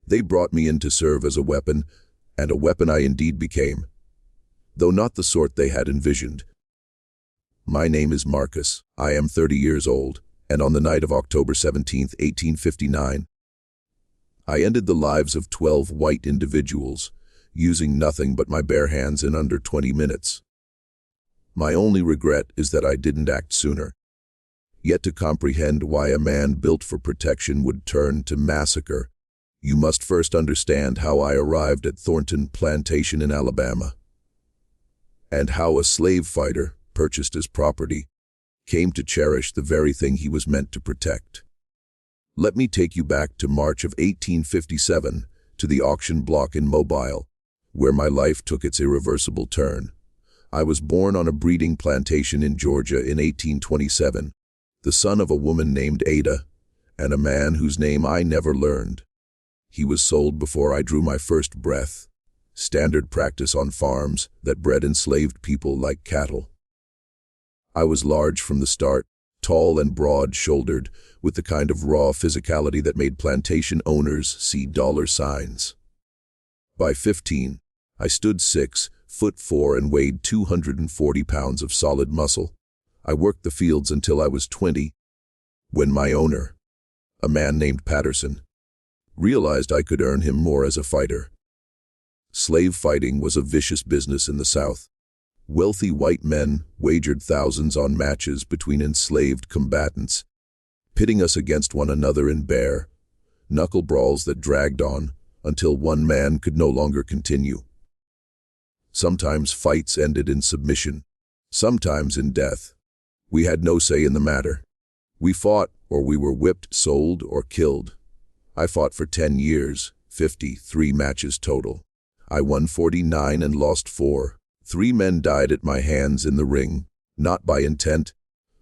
They brought me in to serve as a weapon, and a weapon I indeed became, though not the sort they had envisioned. My name is Marcus. I am 30 years old, and on the night of October 17, 1859, I ended the lives of 12 white individuals, using nothing but my bare hands in under 20 minutes. My only regret is that I didn't act sooner. Yet to comprehend why a man built for protection would turn to massacre, you must first understand how I arrived at Thornton Plantation in Alabama, and how a slave fighter, purchased as property, came to cherish the very thing he was meant to protect. Let me take you back to March of 1857, to the auction block in Mobile, where my life took its irreversible turn. I was born on a breeding plantation in Georgia in 1827, the son of a woman named Ada, and a man whose name I never learned. He was sold before I drew my first breath, standard practice on farms that bred enslaved people like cattle. I was large from the start, tall and broad-shouldered, with the kind of raw physicality that made plantation owners see dollar signs. By 15, I stood 6'4" and weighed 240 pounds of solid muscle. I worked the fields until I was 20, when my owner, a man named Patterson, realized I could earn him more as a fighter. Slave fighting was a vicious business in the South. Wealthy white men wagered thousands on matches between enslaved combatants, pitting us against one another in bare, knuckle brawls that dragged on until one man could no longer continue. Sometimes fights ended in submission, sometimes in death. We had no say in the matter. We fought, or we were whipped, sold, or killed. I fought for 10 years, 53 matches total. I won 49 and lost 4. 3 men died at my hands in the ring, not by intent,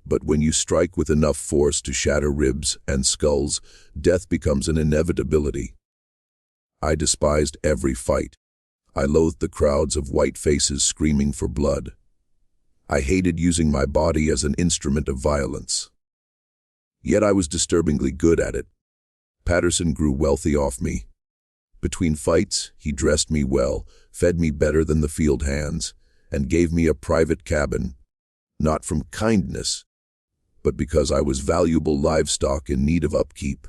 but when you strike with enough force to shatter ribs and skulls, death becomes an inevitability. I despised every fight. I loathed the crowds of white faces screaming for blood. I hated using my body as an instrument of violence. Yet I was disturbingly good at it. Patterson grew wealthy off me. Between fights, he dressed me well, fed me better than the field hands, and gave me a private cabin, not from kindness, but because I was valuable livestock in need of upkeep.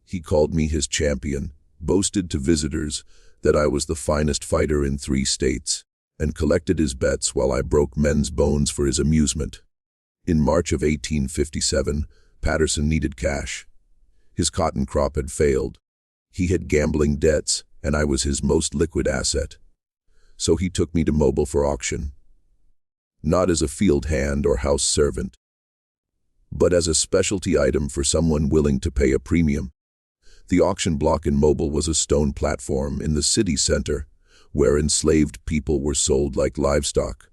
He called me his champion, boasted to visitors that I was the finest fighter in 3 states, and collected his bets while I broke men's bones for his amusement. In March of 1857, Patterson needed cash. His cotton crop had failed. He had gambling debts, and I was his most liquid asset. So he took me to Mobile for auction. Not as a field hand or house servant, but as a specialty item for someone willing to pay a premium. The auction block in Mobile was a stone platform in the city center, where enslaved people were sold like livestock.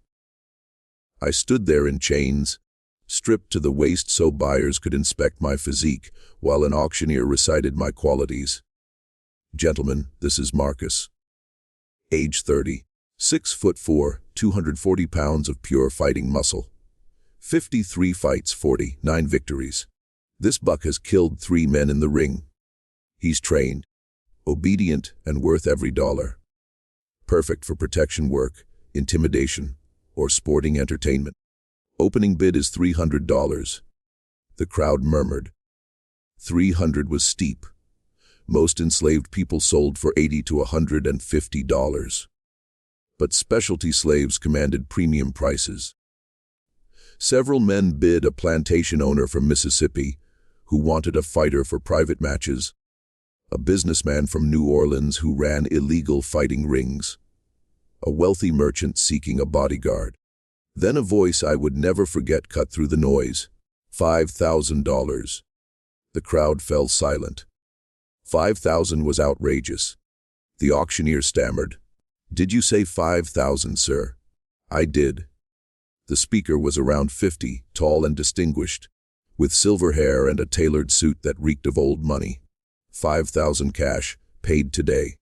I stood there in chains, stripped to the waist so buyers could inspect my physique, while an auctioneer recited my qualities. Gentlemen, this is Marcus. Age 30, 6'4", 240 pounds of pure fighting muscle. 53 fights, 49 victories. This buck has killed 3 men in the ring. He's trained, obedient, and worth every dollar. Perfect for protection work, intimidation, or sporting entertainment. Opening bid is $300. The crowd murmured. 300 was steep. Most enslaved people sold for $80 to $150. But specialty slaves commanded premium prices. Several men bid a plantation owner from Mississippi who wanted a fighter for private matches, a businessman from New Orleans who ran illegal fighting rings, a wealthy merchant seeking a bodyguard. Then a voice I would never forget cut through the noise. $5,000. The crowd fell silent. 5,000 was outrageous. The auctioneer stammered. "Did you say 5,000, sir?" "I did." The speaker was around 50, tall and distinguished, with silver hair and a tailored suit that reeked of old money. 5,000 cash, paid today.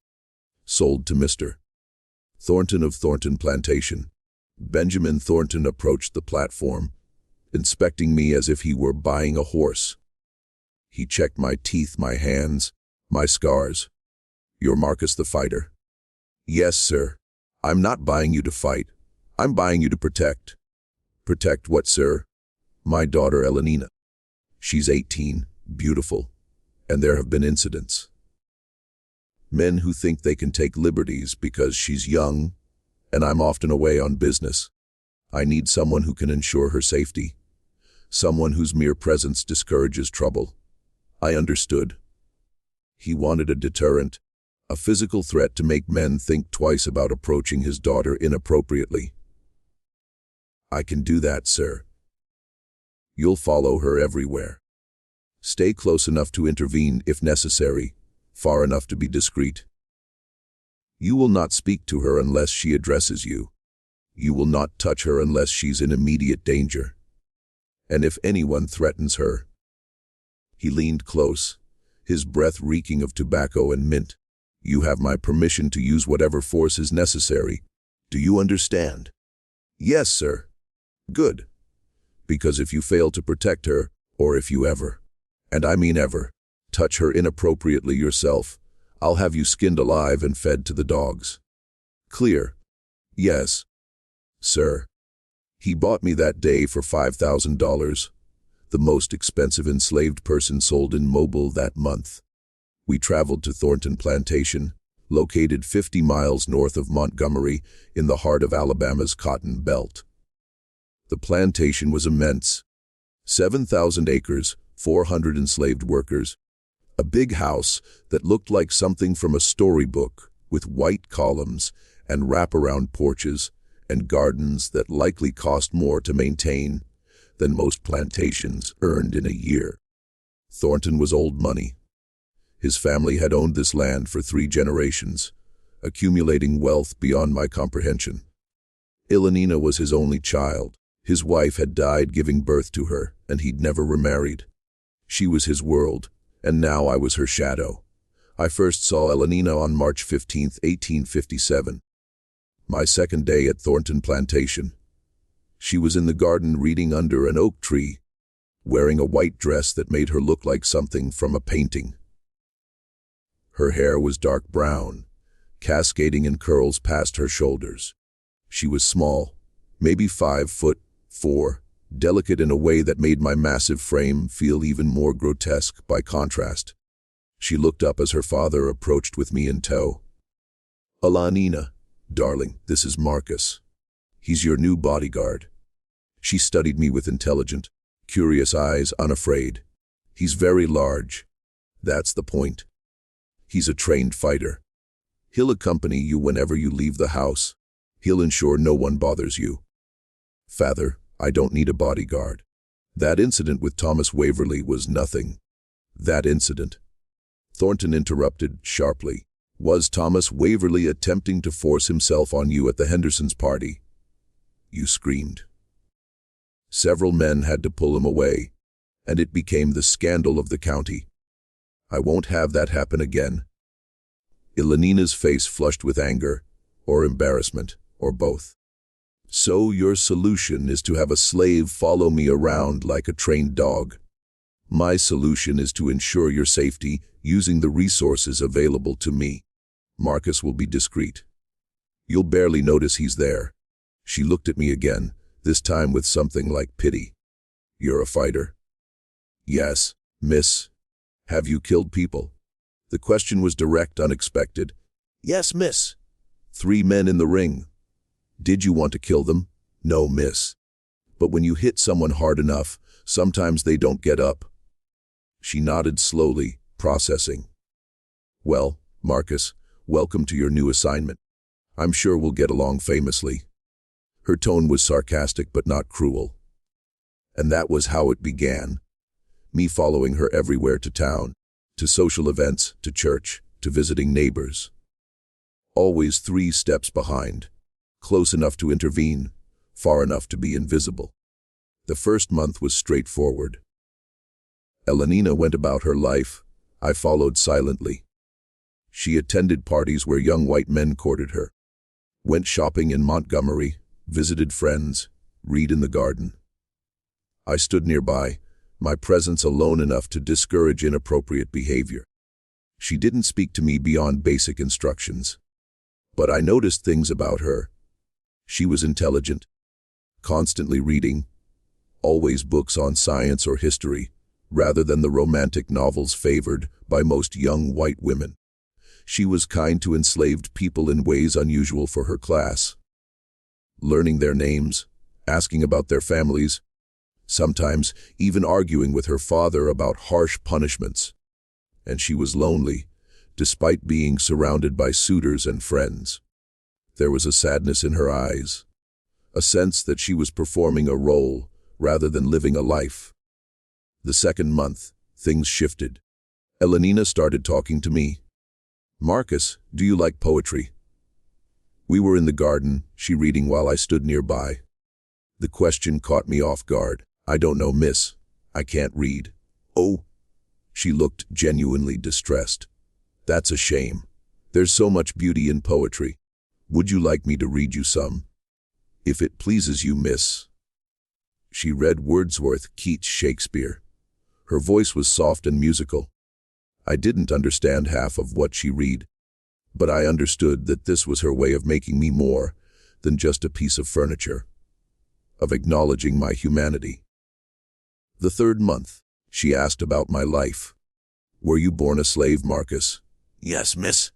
Sold to Mr. Thornton of Thornton Plantation. Benjamin Thornton approached the platform, inspecting me as if he were buying a horse. He checked my teeth, my hands, My scars. You're Marcus the fighter. Yes, sir. I'm not buying you to fight. I'm buying you to protect. Protect what, sir? My daughter Elenina. She's 18, beautiful, and there have been incidents. Men who think they can take liberties because she's young, and I'm often away on business. I need someone who can ensure her safety. Someone whose mere presence discourages trouble. I understood. He wanted a deterrent, a physical threat to make men think twice about approaching his daughter inappropriately. I can do that, sir. You'll follow her everywhere. Stay close enough to intervene if necessary, far enough to be discreet. You will not speak to her unless she addresses you. You will not touch her unless she's in immediate danger. And if anyone threatens her. He leaned close, his breath reeking of tobacco and mint. You have my permission to use whatever force is necessary. Do you understand? Yes, sir. Good. Because if you fail to protect her, or if you ever, and I mean ever, touch her inappropriately yourself, I'll have you skinned alive and fed to the dogs. Clear? Yes. Sir. He bought me that day for $5,000, the most expensive enslaved person sold in Mobile that month. We traveled to Thornton Plantation, located 50 miles north of Montgomery in the heart of Alabama's Cotton Belt. The plantation was immense. 7,000 acres, 400 enslaved workers. A big house that looked like something from a storybook, with white columns and wraparound porches and gardens that likely cost more to maintain than most plantations earned in a year. Thornton was old money. His family had owned this land for 3 generations, accumulating wealth beyond my comprehension. Elenina was his only child. His wife had died giving birth to her, and he'd never remarried. She was his world, and now I was her shadow. I first saw Elenina on March 15, 1857. My second day at Thornton Plantation. She was in the garden reading under an oak tree, wearing a white dress that made her look like something from a painting. Her hair was dark brown, cascading in curls past her shoulders. She was small, maybe 5'4", delicate in a way that made my massive frame feel even more grotesque by contrast. She looked up as her father approached with me in tow. Elenina, darling, this is Marcus. He's your new bodyguard. She studied me with intelligent, curious eyes, unafraid. He's very large. That's the point. He's a trained fighter. He'll accompany you whenever you leave the house. He'll ensure no one bothers you. Father, I don't need a bodyguard. That incident with Thomas Waverly was nothing. That incident. Thornton interrupted sharply. Was Thomas Waverly attempting to force himself on you at the Hendersons' party? You screamed. Several men had to pull him away, and it became the scandal of the county. I won't have that happen again. Elenina's face flushed with anger, or embarrassment, or both. So your solution is to have a slave follow me around like a trained dog. My solution is to ensure your safety using the resources available to me. Marcus will be discreet. You'll barely notice he's there. She looked at me again, this time with something like pity. You're a fighter? Yes, miss. Have you killed people? The question was direct, unexpected. Yes, miss. 3 men in the ring. Did you want to kill them? No, miss. But when you hit someone hard enough, sometimes they don't get up. She nodded slowly, processing. Well, Marcus, welcome to your new assignment. I'm sure we'll get along famously. Her tone was sarcastic but not cruel. And that was how it began. Me following her everywhere to town, to social events, to church, to visiting neighbors. Always 3 steps behind. Close enough to intervene, far enough to be invisible. The first month was straightforward. Elenina went about her life. I followed silently. She attended parties where young white men courted her, went shopping in Montgomery, visited friends, read in the garden. I stood nearby, my presence alone enough to discourage inappropriate behavior. She didn't speak to me beyond basic instructions. But I noticed things about her. She was intelligent, constantly reading, always books on science or history, rather than the romantic novels favored by most young white women. She was kind to enslaved people in ways unusual for her class, learning their names, asking about their families, sometimes even arguing with her father about harsh punishments. And she was lonely, despite being surrounded by suitors and friends. There was a sadness in her eyes, a sense that she was performing a role rather than living a life. The second month, things shifted. Elenina started talking to me. "Marcus, do you like poetry?" We were in the garden, she reading while I stood nearby. The question caught me off guard. "I don't know, miss. I can't read." "Oh." She looked genuinely distressed. "That's a shame. There's so much beauty in poetry. Would you like me to read you some?" "If it pleases you, miss." She read Wordsworth, Keats, Shakespeare. Her voice was soft and musical. I didn't understand half of what she read, but I understood that this was her way of making me more than just a piece of furniture, of acknowledging my humanity. The third month, she asked about my life. "Were you born a slave, Marcus?" "Yes, miss."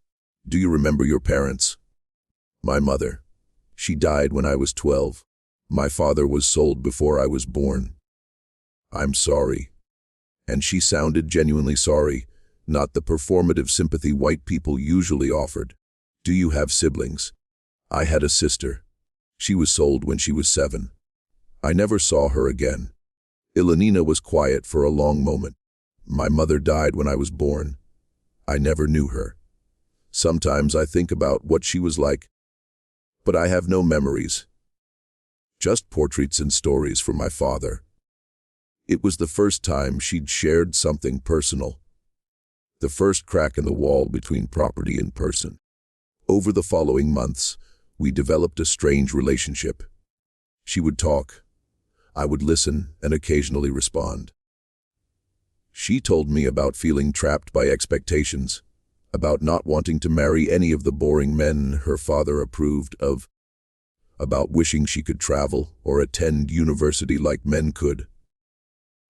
"Do you remember your parents?" "My mother. She died when I was 12. My father was sold before I was born." "I'm sorry." And she sounded genuinely sorry, not the performative sympathy white people usually offered. "Do you have siblings?" "I had a sister. She was sold when she was 7. I never saw her again." Elenina was quiet for a long moment. "My mother died when I was born. I never knew her. Sometimes I think about what she was like, but I have no memories. Just portraits and stories from my father." It was the first time she'd shared something personal. The first crack in the wall between property and person. Over the following months, we developed a strange relationship. She would talk. I would listen and occasionally respond. She told me about feeling trapped by expectations, about not wanting to marry any of the boring men her father approved of, about wishing she could travel or attend university like men could.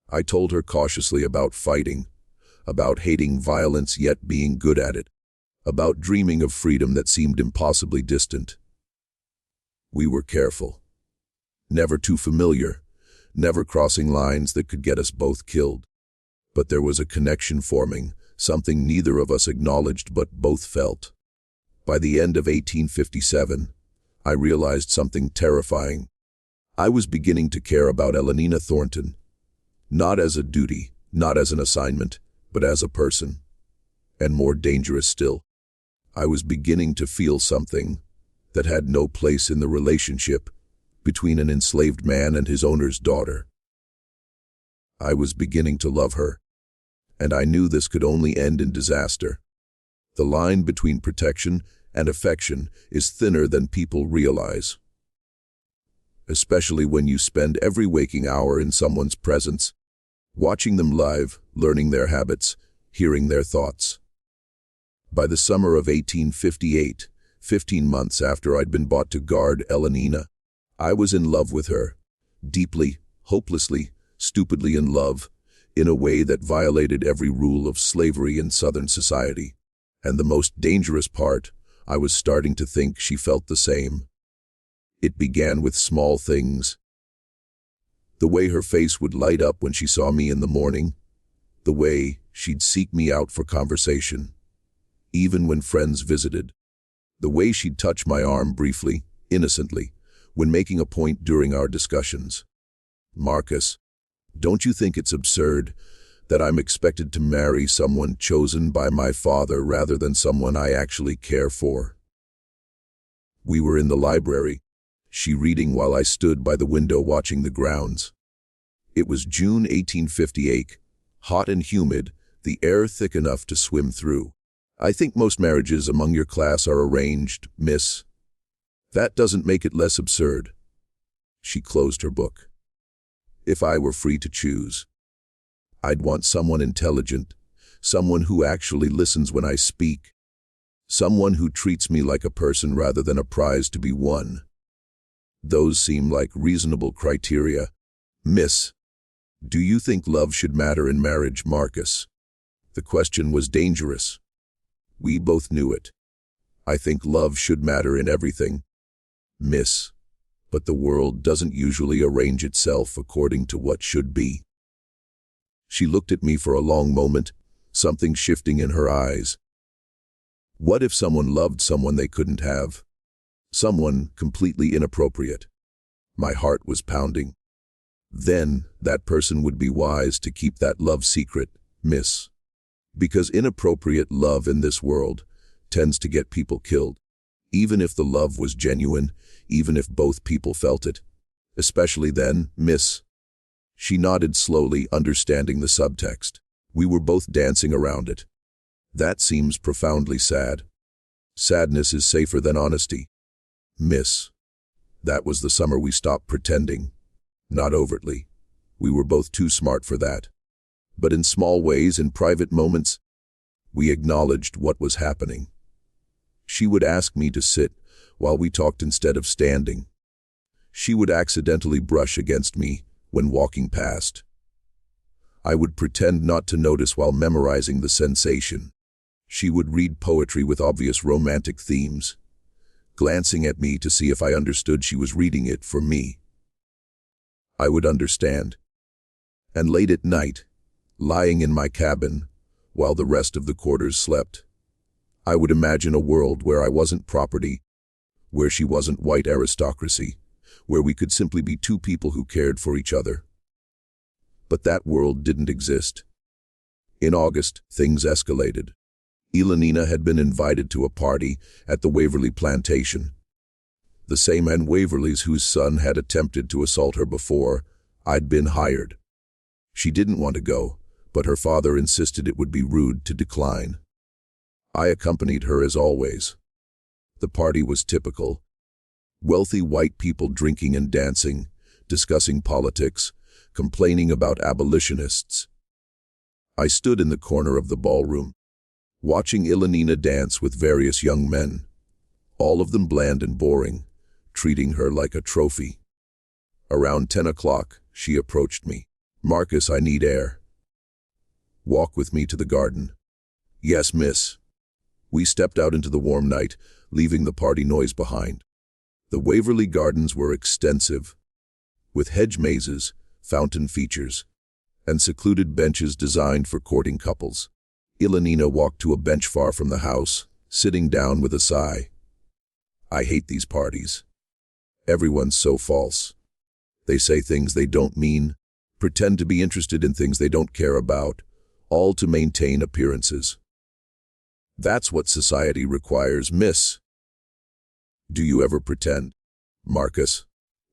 I told her cautiously about fighting, about hating violence yet being good at it, about dreaming of freedom that seemed impossibly distant. We were careful, never too familiar, never crossing lines that could get us both killed. But there was a connection forming, something neither of us acknowledged but both felt. By the end of 1857, I realized something terrifying. I was beginning to care about Elenina Thornton, not as a duty, not as an assignment, but as a person. And more dangerous still, I was beginning to feel something that had no place in the relationship between an enslaved man and his owner's daughter. I was beginning to love her, and I knew this could only end in disaster. The line between protection and affection is thinner than people realize, especially when you spend every waking hour in someone's presence, watching them live, learning their habits, hearing their thoughts. By the summer of 1858, 15 months after I'd been bought to guard Elenina, I was in love with her, deeply, hopelessly, stupidly in love, in a way that violated every rule of slavery in Southern society. And the most dangerous part, I was starting to think she felt the same. It began with small things. The way her face would light up when she saw me in the morning, the way she'd seek me out for conversation, even when friends visited, the way she'd touch my arm briefly, innocently, when making a point during our discussions. "Marcus, don't you think it's absurd that I'm expected to marry someone chosen by my father rather than someone I actually care for?" We were in the library, she reading while I stood by the window watching the grounds. It was June 1858, hot and humid, the air thick enough to swim through. "I think most marriages among your class are arranged, miss. That doesn't make it less absurd." She closed her book. "If I were free to choose, I'd want someone intelligent, someone who actually listens when I speak, someone who treats me like a person rather than a prize to be won. Those seem like reasonable criteria. Miss, do you think love should matter in marriage, Marcus? The question was dangerous. We both knew it. I think love should matter in everything, Miss, but the world doesn't usually arrange itself according to what should be. She looked at me for a long moment, something shifting in her eyes. What if someone loved someone they couldn't have? Someone completely inappropriate. My heart was pounding. Then that person would be wise to keep that love secret, Miss. Because inappropriate love in this world tends to get people killed, even if the love was genuine, even if both people felt it. Especially then, Miss. She nodded slowly, understanding the subtext. We were both dancing around it. That seems profoundly sad. Sadness is safer than honesty. Miss. That was the summer we stopped pretending. Not overtly. We were both too smart for that. But in small ways, in private moments, we acknowledged what was happening. She would ask me to sit while we talked instead of standing. She would accidentally brush against me when walking past. I would pretend not to notice while memorizing the sensation. She would read poetry with obvious romantic themes, glancing at me to see if I understood she was reading it for me. I would understand. And late at night, lying in my cabin, while the rest of the quarters slept, I would imagine a world where I wasn't property, where she wasn't white aristocracy, where we could simply be two people who cared for each other. But that world didn't exist. In August, things escalated. Elenina had been invited to a party at the Waverly Plantation. The same Anne Waverly's whose son had attempted to assault her before I'd been hired. She didn't want to go, but her father insisted it would be rude to decline. I accompanied her as always. The party was typical. Wealthy white people drinking and dancing, discussing politics, complaining about abolitionists. I stood in the corner of the ballroom, watching Elenina dance with various young men, all of them bland and boring, treating her like a trophy. Around 10 o'clock, she approached me. Marcus, I need air. Walk with me to the garden. Yes, miss. We stepped out into the warm night, leaving the party noise behind. The Waverly Gardens were extensive, with hedge mazes, fountain features, and secluded benches designed for courting couples. Elenina walked to a bench far from the house, sitting down with a sigh. I hate these parties. Everyone's so false. They say things they don't mean, pretend to be interested in things they don't care about, all to maintain appearances. That's what society requires, miss. Do you ever pretend, Marcus,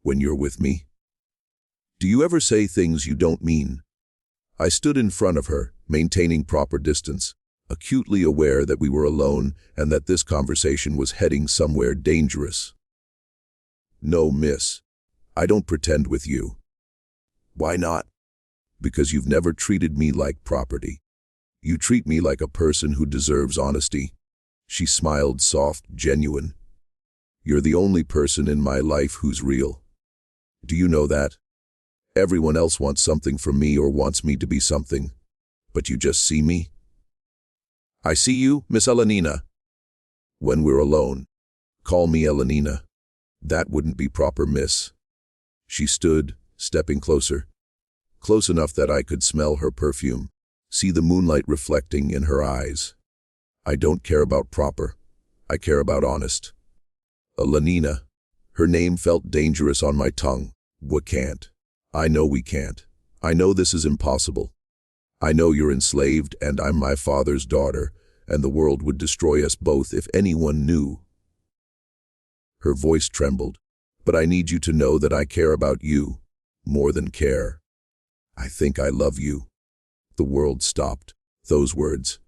when you're with me? Do you ever say things you don't mean? I stood in front of her, maintaining proper distance, acutely aware that we were alone and that this conversation was heading somewhere dangerous. No, miss. I don't pretend with you. Why not? Because you've never treated me like property. You treat me like a person who deserves honesty. She smiled soft, genuine. You're the only person in my life who's real. Do you know that? Everyone else wants something from me or wants me to be something. But you just see me? I see you, Miss Elenina. When we're alone, call me Elenina. That wouldn't be proper, miss. She stood, stepping closer. Close enough that I could smell her perfume, see the moonlight reflecting in her eyes. I don't care about proper. I care about honest. Elenina. Her name felt dangerous on my tongue. We can't. I know we can't. I know this is impossible. I know you're enslaved and I'm my father's daughter, and the world would destroy us both if anyone knew. Her voice trembled. But I need you to know that I care about you, more than care. I think I love you. The world stopped. Those words,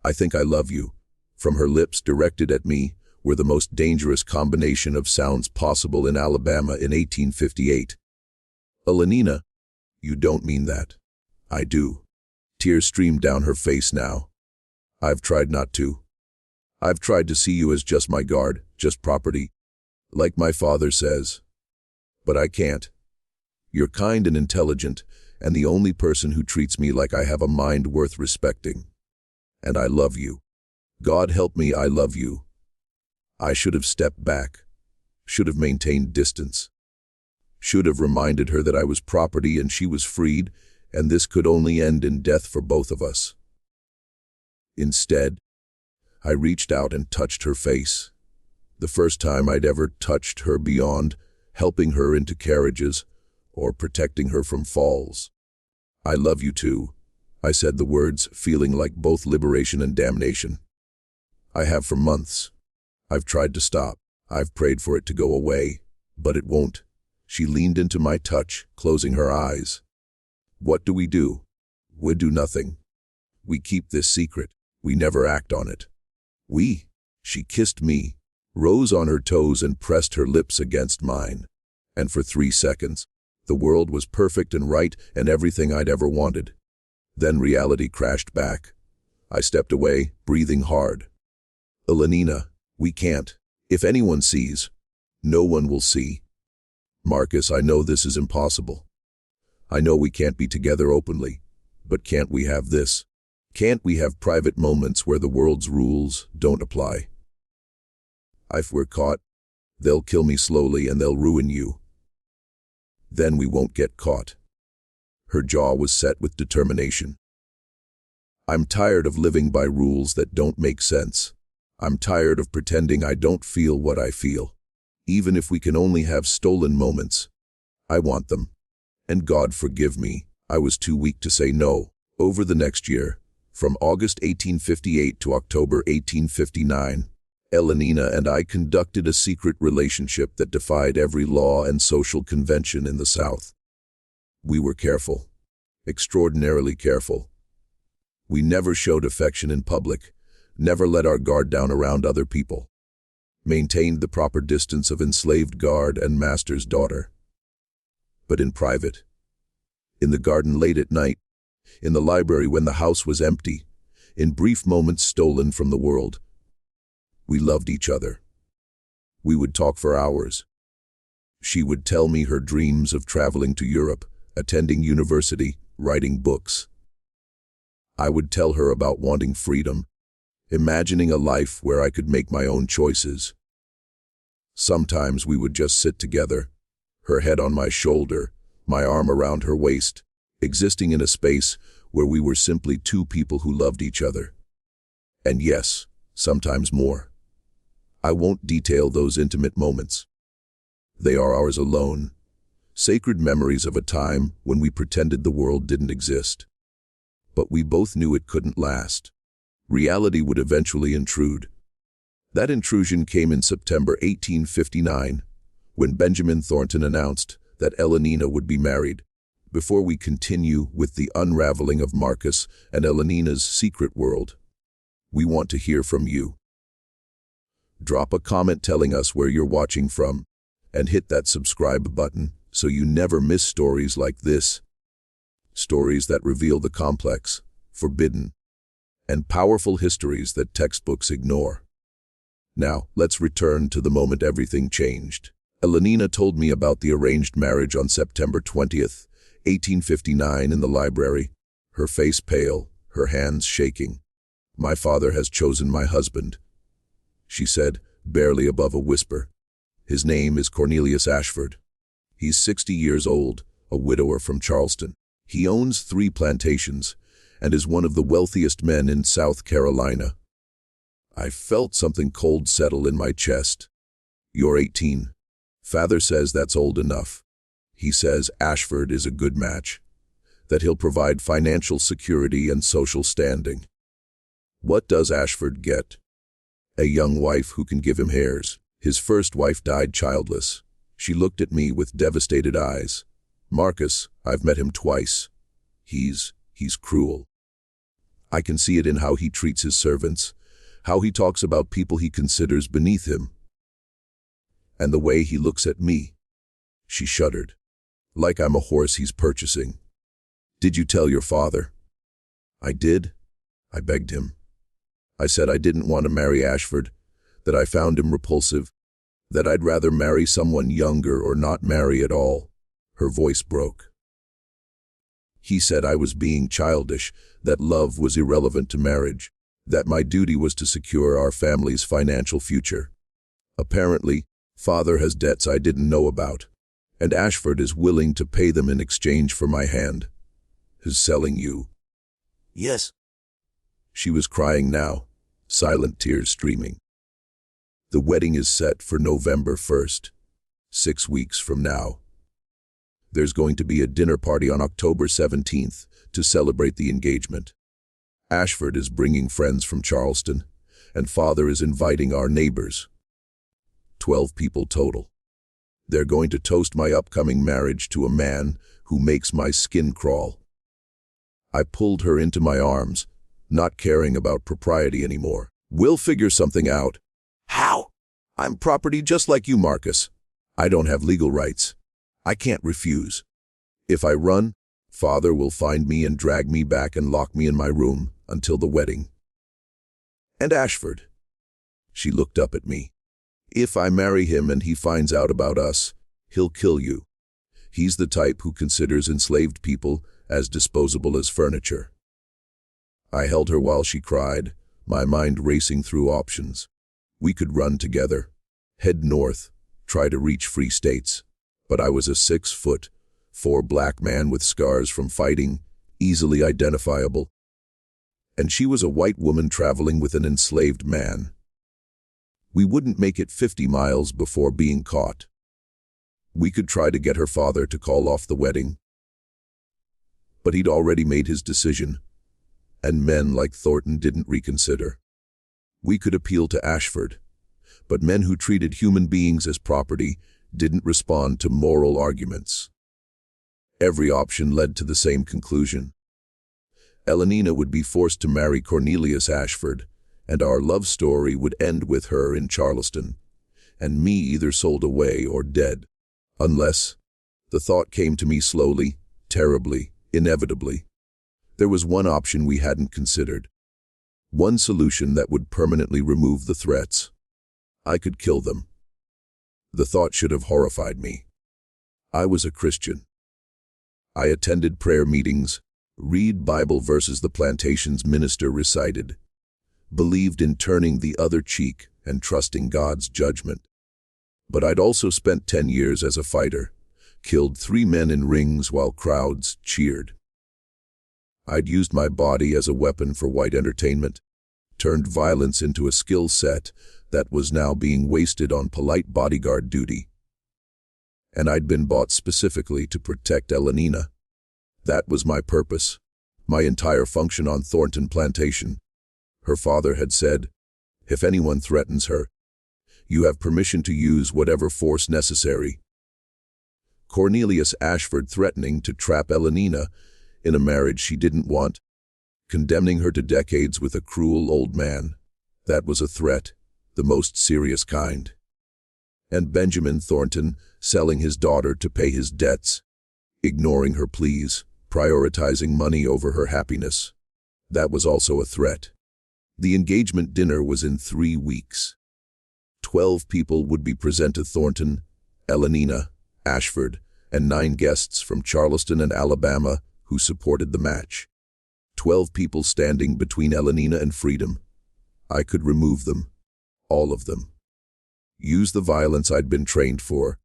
I think I love you, from her lips directed at me, were the most dangerous combination of sounds possible in Alabama in 1858. Elenina, you don't mean that. I do. Tears streamed down her face now. I've tried not to. I've tried to see you as just my guard, just property, like my father says. But I can't. You're kind and intelligent, and the only person who treats me like I have a mind worth respecting. And I love you. God help me, I love you. I should have stepped back, should have maintained distance, should have reminded her that I was property and she was freed, and this could only end in death for both of us. Instead, I reached out and touched her face. The first time I'd ever touched her beyond helping her into carriages or protecting her from falls. I love you too, I said the words, feeling like both liberation and damnation. I have for months. I've tried to stop. I've prayed for it to go away, but it won't. She leaned into my touch, closing her eyes. What do? We do nothing. We keep this secret. We never act on it. She kissed me, rose on her toes and pressed her lips against mine. And for 3 seconds, the world was perfect and right and everything I'd ever wanted. Then reality crashed back. I stepped away, breathing hard. Elenina, we can't. If anyone sees, no one will see. Marcus, I know this is impossible. I know we can't be together openly, but can't we have this? Can't we have private moments where the world's rules don't apply? If we're caught, they'll kill me slowly and they'll ruin you. Then we won't get caught. Her jaw was set with determination. I'm tired of living by rules that don't make sense. I'm tired of pretending I don't feel what I feel. Even if we can only have stolen moments, I want them. And God forgive me, I was too weak to say no. Over the next year, from August 1858 to October 1859, Elenina and I conducted a secret relationship that defied every law and social convention in the South. We were careful, extraordinarily careful. We never showed affection in public, never let our guard down around other people, maintained the proper distance of enslaved guard and master's daughter. But in private, in the garden late at night, in the library when the house was empty, in brief moments stolen from the world, we loved each other. We would talk for hours. She would tell me her dreams of traveling to Europe, attending university, writing books. I would tell her about wanting freedom, imagining a life where I could make my own choices. Sometimes we would just sit together, her head on my shoulder, my arm around her waist, existing in a space where we were simply two people who loved each other. And yes, sometimes more. I won't detail those intimate moments. They are ours alone, sacred memories of a time when we pretended the world didn't exist. But we both knew it couldn't last. Reality would eventually intrude. That intrusion came in September 1859, when Benjamin Thornton announced that Elenina would be married. Before we continue with the unraveling of Marcus and Elenina's secret world, we want to hear from you. Drop a comment telling us where you're watching from, and hit that subscribe button so you never miss stories like this. Stories that reveal the complex, forbidden, and powerful histories that textbooks ignore. Now, let's return to the moment everything changed. Elenina told me about the arranged marriage on September 20th, 1859 in the library, her face pale, her hands shaking. My father has chosen my husband, she said, barely above a whisper. His name is Cornelius Ashford. He's 60 years old, a widower from Charleston. He owns 3 plantations and is one of the wealthiest men in South Carolina. I felt something cold settle in my chest. You're 18. Father says that's old enough. He says Ashford is a good match, that he'll provide financial security and social standing. What does Ashford get? A young wife who can give him heirs. His first wife died childless. She looked at me with devastated eyes. Marcus, I've met him twice. He's cruel. I can see it in how he treats his servants, how he talks about people he considers beneath him, and the way he looks at me. She shuddered. Like I'm a horse he's purchasing. Did you tell your father? I did. I begged him. I said I didn't want to marry Ashford, that I found him repulsive, that I'd rather marry someone younger or not marry at all. Her voice broke. He said I was being childish, that love was irrelevant to marriage, that my duty was to secure our family's financial future. Apparently, Father has debts I didn't know about, and Ashford is willing to pay them in exchange for my hand. Is selling you. Yes. She was crying now, silent tears streaming. The wedding is set for November 1st, 6 weeks from now. There's going to be a dinner party on October 17th to celebrate the engagement. Ashford is bringing friends from Charleston, and Father is inviting our neighbors. 12 people total. They're going to toast my upcoming marriage to a man who makes my skin crawl. I pulled her into my arms, not caring about propriety anymore. We'll figure something out. How? I'm property just like you, Marcus. I don't have legal rights. I can't refuse. If I run, Father will find me and drag me back and lock me in my room until the wedding. And Ashford. She looked up at me. If I marry him and he finds out about us, he'll kill you. He's the type who considers enslaved people as disposable as furniture. I held her while she cried, my mind racing through options. We could run together, head north, try to reach free states. But I was a 6'4" black man with scars from fighting, easily identifiable. And she was a white woman traveling with an enslaved man. We wouldn't make it 50 miles before being caught. We could try to get her father to call off the wedding. But he'd already made his decision, and men like Thornton didn't reconsider. We could appeal to Ashford, but men who treated human beings as property didn't respond to moral arguments. Every option led to the same conclusion. Elenina would be forced to marry Cornelius Ashford, and our love story would end with her in Charleston, and me either sold away or dead. Unless, the thought came to me slowly, terribly, inevitably. There was one option we hadn't considered. One solution that would permanently remove the threats. I could kill them. The thought should have horrified me. I was a Christian. I attended prayer meetings, read Bible verses the plantation's minister recited, believed in turning the other cheek and trusting God's judgment. But I'd also spent 10 years as a fighter, killed 3 men in rings while crowds cheered. I'd used my body as a weapon for white entertainment, turned violence into a skill set that was now being wasted on polite bodyguard duty. And I'd been bought specifically to protect Elenina. That was my purpose, my entire function on Thornton Plantation. Her father had said, if anyone threatens her, you have permission to use whatever force necessary. Cornelius Ashford threatening to trap Elenina in a marriage she didn't want, condemning her to decades with a cruel old man. That was a threat, the most serious kind. And Benjamin Thornton selling his daughter to pay his debts, ignoring her pleas, prioritizing money over her happiness. That was also a threat. The engagement dinner was in 3 weeks. 12 people would be present to Thornton, Elenina, Ashford, and 9 guests from Charleston and Alabama who supported the match. 12 people standing between Elenina and freedom. I could remove them. All of them. Use the violence I'd been trained for,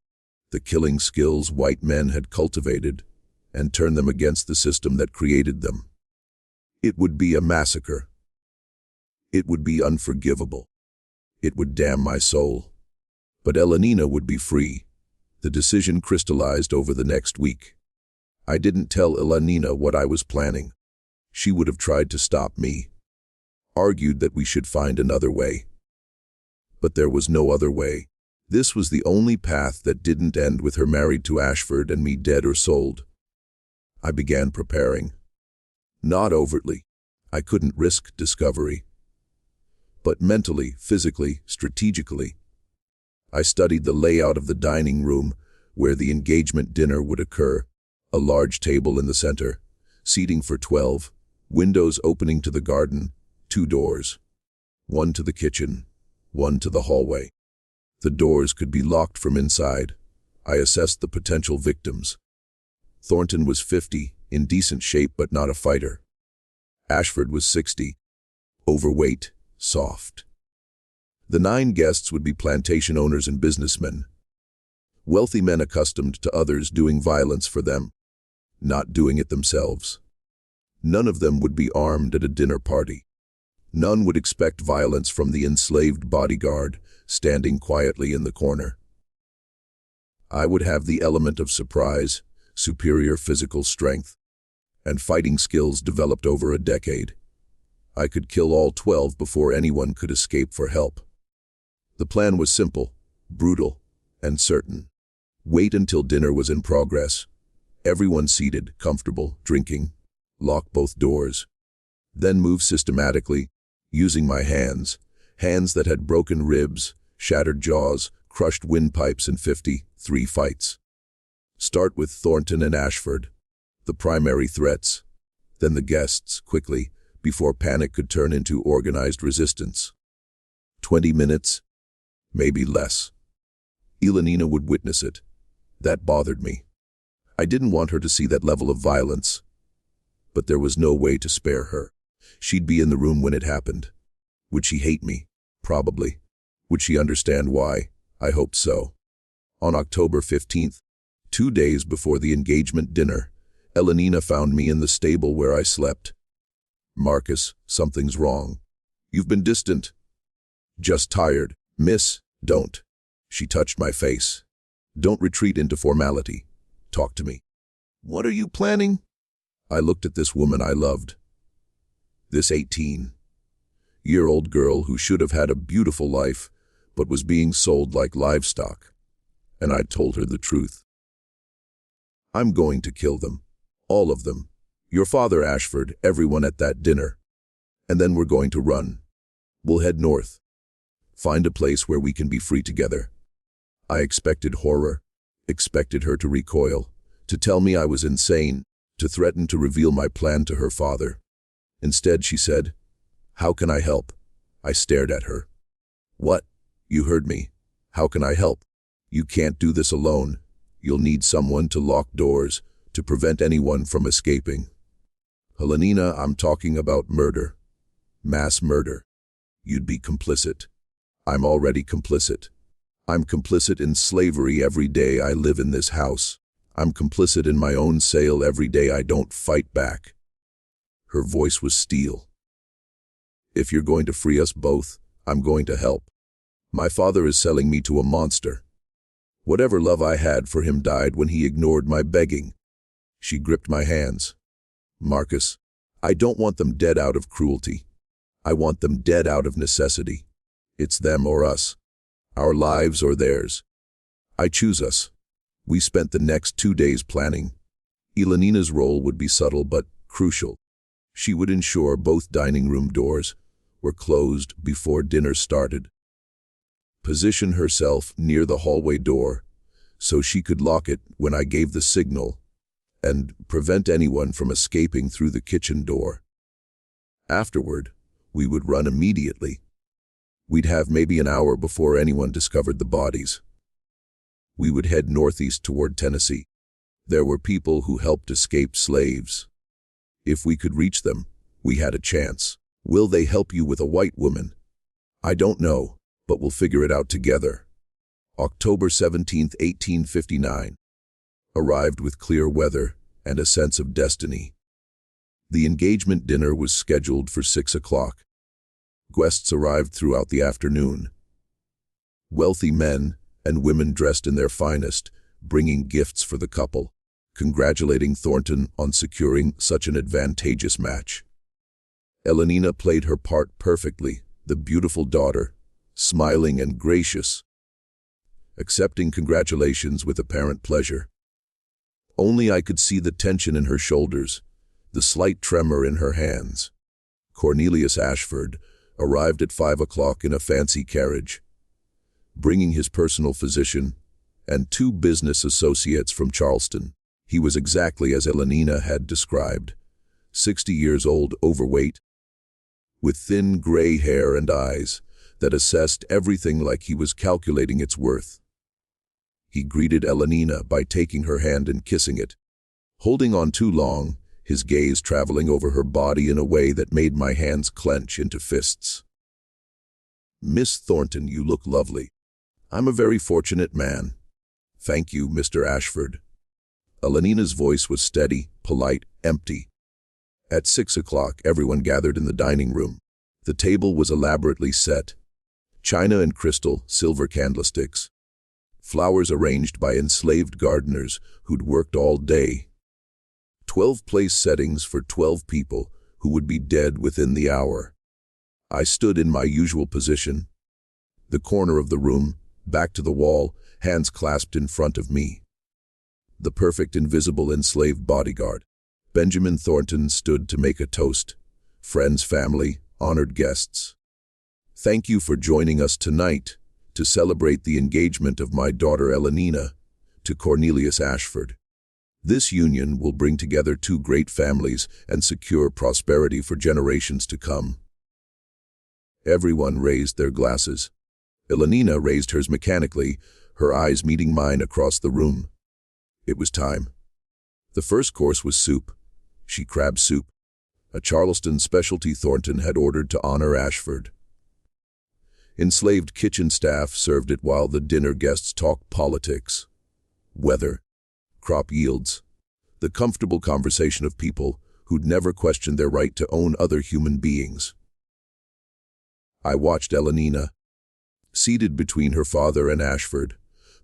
the killing skills white men had cultivated, and turn them against the system that created them. It would be a massacre. It would be unforgivable. It would damn my soul. But Elenina would be free. The decision crystallized over the next week. I didn't tell Elenina what I was planning. She would have tried to stop me, argued that we should find another way. But there was no other way. This was the only path that didn't end with her married to Ashford and me dead or sold. I began preparing. Not overtly. I couldn't risk discovery. But mentally, physically, strategically. I studied the layout of the dining room where the engagement dinner would occur, a large table in the center, seating for 12, Windows opening to the garden, 2 doors. One to the kitchen, one to the hallway. The doors could be locked from inside. I assessed the potential victims. Thornton was 50, in decent shape but not a fighter. Ashford was 60, overweight, soft. The 9 guests would be plantation owners and businessmen. Wealthy men accustomed to others doing violence for them, not doing it themselves. None of them would be armed at a dinner party. None would expect violence from the enslaved bodyguard standing quietly in the corner. I would have the element of surprise, superior physical strength, and fighting skills developed over a decade. I could kill all 12 before anyone could escape for help. The plan was simple, brutal, and certain. Wait until dinner was in progress. Everyone seated, comfortable, drinking. Lock both doors. Then move systematically, using my hands that had broken ribs, shattered jaws, crushed windpipes in 53 fights. Start with Thornton and Ashford, the primary threats, then the guests, quickly, before panic could turn into organized resistance. 20 minutes, maybe less. Elenina would witness it. That bothered me. I didn't want her to see that level of violence, but there was no way to spare her. She'd be in the room when it happened. Would she hate me? Probably. Would she understand why? I hoped so. On October 15th, 2 days before the engagement dinner, Elenina found me in the stable where I slept. "Marcus, something's wrong. You've been distant." "Just tired. Miss, don't." She touched my face. "Don't retreat into formality. Talk to me." "What are you planning?" I looked at this woman I loved. This 18-year-old girl who should have had a beautiful life, but was being sold like livestock. And I told her the truth. "I'm going to kill them. All of them. Your father, Ashford, everyone at that dinner. And then we're going to run. We'll head north. Find a place where we can be free together." I expected horror, expected her to recoil, to tell me I was insane, to threaten to reveal my plan to her father. Instead, she said, "How can I help?" I stared at her. "What? You heard me. How can I help? You can't do this alone. You'll need someone to lock doors, to prevent anyone from escaping." "Elenina, I'm talking about murder. Mass murder. You'd be complicit. I'm already complicit. I'm complicit in slavery every day I live in this house. I'm complicit in my own sale every day I don't fight back." Her voice was steel. "If you're going to free us both, I'm going to help. My father is selling me to a monster. Whatever love I had for him died when he ignored my begging." She gripped my hands. "Marcus, I don't want them dead out of cruelty. I want them dead out of necessity. It's them or us. Our lives or theirs. I choose us." We spent the next 2 days planning. Elenina's role would be subtle but crucial. She would ensure both dining room doors were closed before dinner started. Position herself near the hallway door so she could lock it when I gave the signal, and prevent anyone from escaping through the kitchen door. Afterward, we would run immediately. We'd have maybe an hour before anyone discovered the bodies. We would head northeast toward Tennessee. There were people who helped escape slaves. If we could reach them, we had a chance. "Will they help you with a white woman?" "I don't know, but we'll figure it out together." October 17, 1859. Arrived with clear weather and a sense of destiny. The engagement dinner was scheduled for 6 o'clock. Guests arrived throughout the afternoon. Wealthy men and women dressed in their finest, bringing gifts for the couple, congratulating Thornton on securing such an advantageous match. Elenina played her part perfectly, the beautiful daughter, smiling and gracious, accepting congratulations with apparent pleasure. Only I could see the tension in her shoulders, the slight tremor in her hands. Cornelius Ashford arrived at 5 o'clock in a fancy carriage, bringing his personal physician and 2 business associates from Charleston. He was exactly as Elenina had described, 60 years old, overweight, with thin gray hair and eyes that assessed everything like he was calculating its worth. He greeted Elenina by taking her hand and kissing it, holding on too long, his gaze traveling over her body in a way that made my hands clench into fists. "Miss Thornton, you look lovely. I'm a very fortunate man." "Thank you, Mr. Ashford." Elenina's voice was steady, polite, empty. At 6 o'clock, everyone gathered in the dining room. The table was elaborately set. China and crystal, silver candlesticks. Flowers arranged by enslaved gardeners who'd worked all day. 12 place settings for 12 people who would be dead within the hour. I stood in my usual position, the corner of the room, back to the wall, hands clasped in front of me. The perfect invisible enslaved bodyguard. Benjamin Thornton stood to make a toast. Friends, family, honored guests. "Thank you for joining us tonight to celebrate the engagement of my daughter Elenina to Cornelius Ashford. This union will bring together two great families and secure prosperity for generations to come." Everyone raised their glasses. Elenina raised hers mechanically, her eyes meeting mine across the room. It was time. The first course was soup. She crab soup, a Charleston specialty Thornton had ordered to honor Ashford. Enslaved kitchen staff served it while the dinner guests talked politics, weather, crop yields, the comfortable conversation of people who'd never questioned their right to own other human beings. I watched Elenina, seated between her father and Ashford,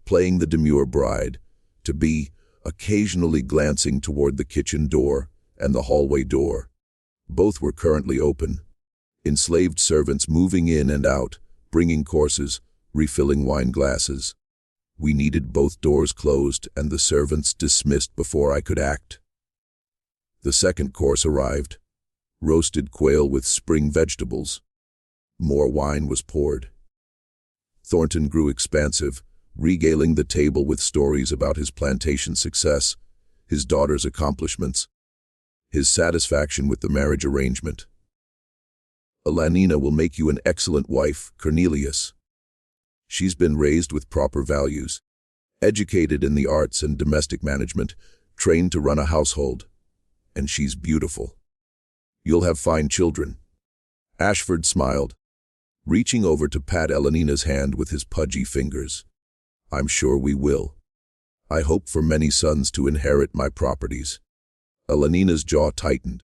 playing the demure bride-to-be, occasionally glancing toward the kitchen door and the hallway door. Both were currently open. Enslaved servants moving in and out, bringing courses, refilling wine glasses. We needed both doors closed and the servants dismissed before I could act. The second course arrived. Roasted quail with spring vegetables. More wine was poured. Thornton grew expansive, regaling the table with stories about his plantation success, his daughter's accomplishments, his satisfaction with the marriage arrangement. "Elenina will make you an excellent wife, Cornelius. She's been raised with proper values, educated in the arts and domestic management, trained to run a household, and she's beautiful. You'll have fine children." Ashford smiled, reaching over to pat Elenina's hand with his pudgy fingers. "I'm sure we will. I hope for many sons to inherit my properties." Elenina's jaw tightened,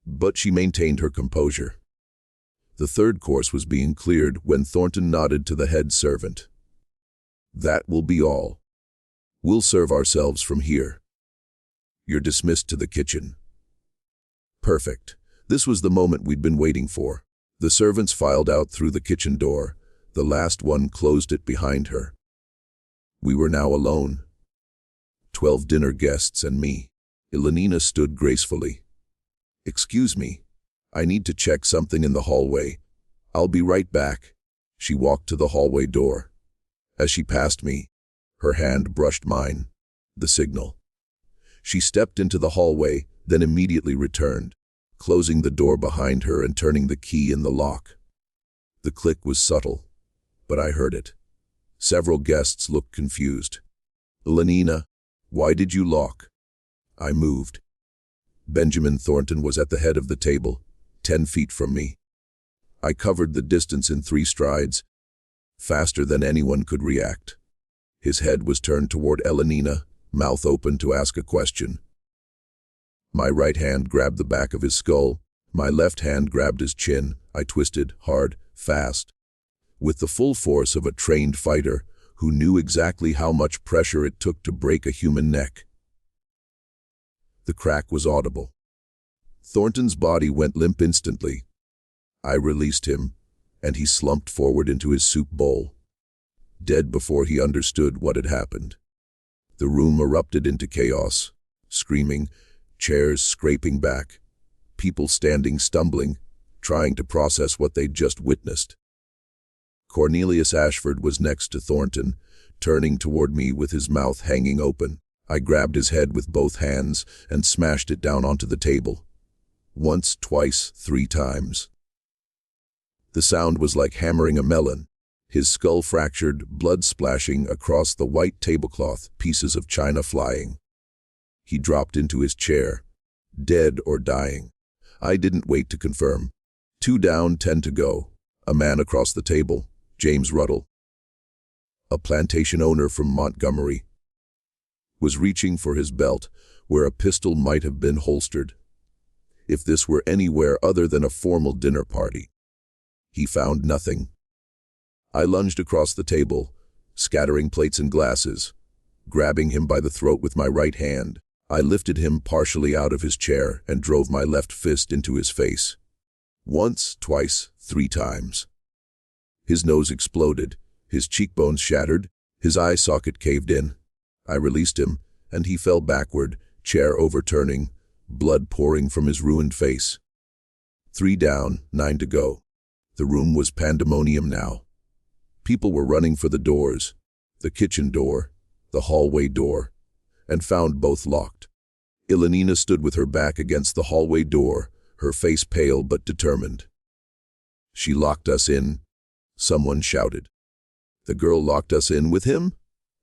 but she maintained her composure. The third course was being cleared when Thornton nodded to the head servant. "That will be all. We'll serve ourselves from here. You're dismissed to the kitchen." Perfect. This was the moment we'd been waiting for. The servants filed out through the kitchen door. The last one closed it behind her. We were now alone. 12 dinner guests and me. Elenina stood gracefully. "Excuse me. I need to check something in the hallway. I'll be right back." She walked to the hallway door. As she passed me, her hand brushed mine. The signal. She stepped into the hallway, then immediately returned, closing the door behind her and turning the key in the lock. The click was subtle, but I heard it. Several guests looked confused. "Elenina, why did you lock?" I moved. Benjamin Thornton was at the head of the table, 10 feet from me. I covered the distance in 3 strides, faster than anyone could react. His head was turned toward Elenina, mouth open to ask a question. My right hand grabbed the back of his skull. My left hand grabbed his chin. I twisted, hard, fast, with the full force of a trained fighter who knew exactly how much pressure it took to break a human neck. The crack was audible. Thornton's body went limp instantly. I released him, and he slumped forward into his soup bowl, dead before he understood what had happened. The room erupted into chaos, screaming, chairs scraping back, people standing stumbling, trying to process what they'd just witnessed. Cornelius Ashford was next to Thornton, turning toward me with his mouth hanging open. I grabbed his head with both hands and smashed it down onto the table. Once, twice, 3 times. The sound was like hammering a melon. His skull fractured, blood splashing across the white tablecloth, pieces of china flying. He dropped into his chair, dead or dying. I didn't wait to confirm. 2 down, 10 to go. A man across the table, James Ruddle, a plantation owner from Montgomery, was reaching for his belt where a pistol might have been holstered. If this were anywhere other than a formal dinner party. He found nothing. I lunged across the table, scattering plates and glasses. Grabbing him by the throat with my right hand, I lifted him partially out of his chair and drove my left fist into his face. Once, twice, 3 times. His nose exploded, his cheekbones shattered, his eye socket caved in. I released him, and he fell backward, chair overturning, blood pouring from his ruined face. 3 down, 9 to go. The room was pandemonium now. People were running for the doors, the kitchen door, the hallway door, and found both locked. Elenina stood with her back against the hallway door, her face pale but determined. She locked us in, someone shouted. The girl locked us in with him?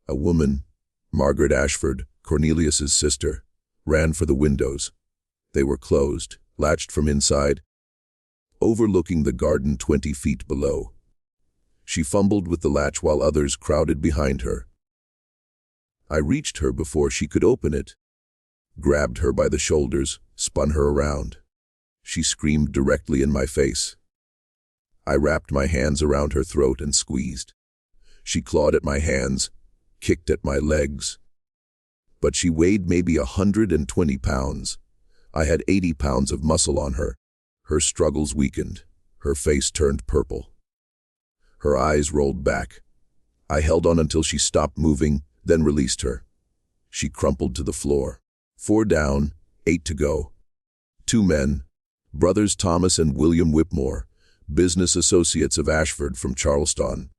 A woman, Margaret Ashford, Cornelius's sister, ran for the windows. They were closed, latched from inside, overlooking the garden 20 feet below. She fumbled with the latch while others crowded behind her. I reached her before she could open it, grabbed her by the shoulders, spun her around. She screamed directly in my face. I wrapped my hands around her throat and squeezed. She clawed at my hands, kicked at my legs. But she weighed maybe 120 pounds. I had 80 pounds of muscle on her. Her struggles weakened. Her face turned purple. Her eyes rolled back. I held on until she stopped moving, then released her. She crumpled to the floor. 4 down, 8 to go. 2 men, brothers Thomas and William Whitmore, business associates of Ashford from Charleston,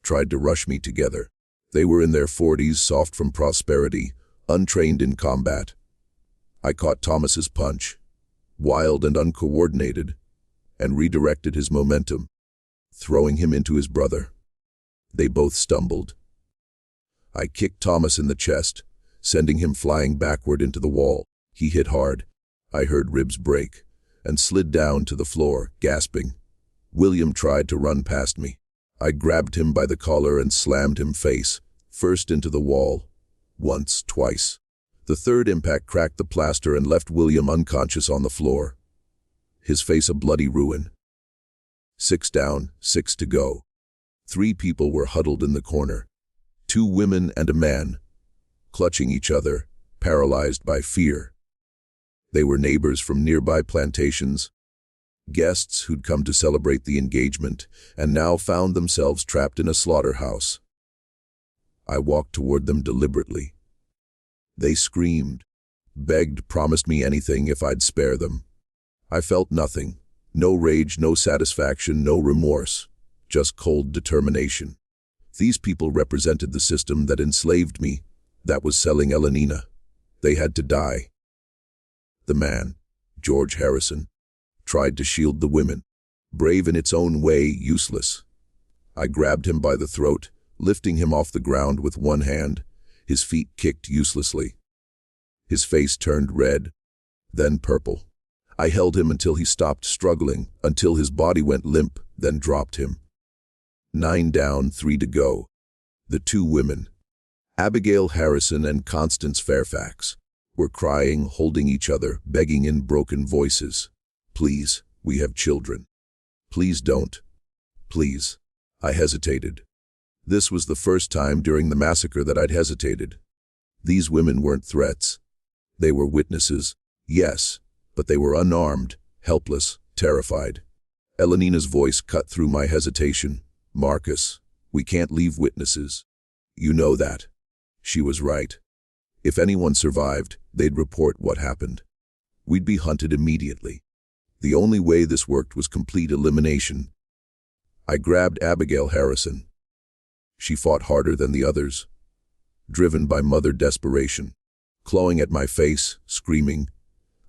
tried to rush me together. They were in their 40s, soft from prosperity, untrained in combat. I caught Thomas's punch, wild and uncoordinated, and redirected his momentum, throwing him into his brother. They both stumbled. I kicked Thomas in the chest, sending him flying backward into the wall. He hit hard. I heard ribs break, and slid down to the floor, gasping. William tried to run past me. I grabbed him by the collar and slammed him face, first into the wall, once, twice. The third impact cracked the plaster and left William unconscious on the floor, his face a bloody ruin. 6 down, 6 to go. 3 people were huddled in the corner, 2 women and a man, clutching each other, paralyzed by fear. They were neighbors from nearby plantations, guests who'd come to celebrate the engagement and now found themselves trapped in a slaughterhouse. I walked toward them deliberately. They screamed, begged, promised me anything if I'd spare them. I felt nothing. No rage, no satisfaction, no remorse, just cold determination. These people represented the system that enslaved me, that was selling Elenina. They had to die. The man, George Harrison, tried to shield the women. Brave in its own way, useless. I grabbed him by the throat, lifting him off the ground with one hand. His feet kicked uselessly. His face turned red, then purple. I held him until he stopped struggling, until his body went limp, then dropped him. 9 down, 3 to go. The 2 women, Abigail Harrison and Constance Fairfax, were crying, holding each other, begging in broken voices. Please, we have children. Please don't. Please. I hesitated. This was the first time during the massacre that I'd hesitated. These women weren't threats. They were witnesses, yes, but they were unarmed, helpless, terrified. Elenina's voice cut through my hesitation. Marcus, we can't leave witnesses. You know that. She was right. If anyone survived, they'd report what happened. We'd be hunted immediately. The only way this worked was complete elimination. I grabbed Abigail Harrison. She fought harder than the others, driven by mother desperation. Clawing at my face, screaming,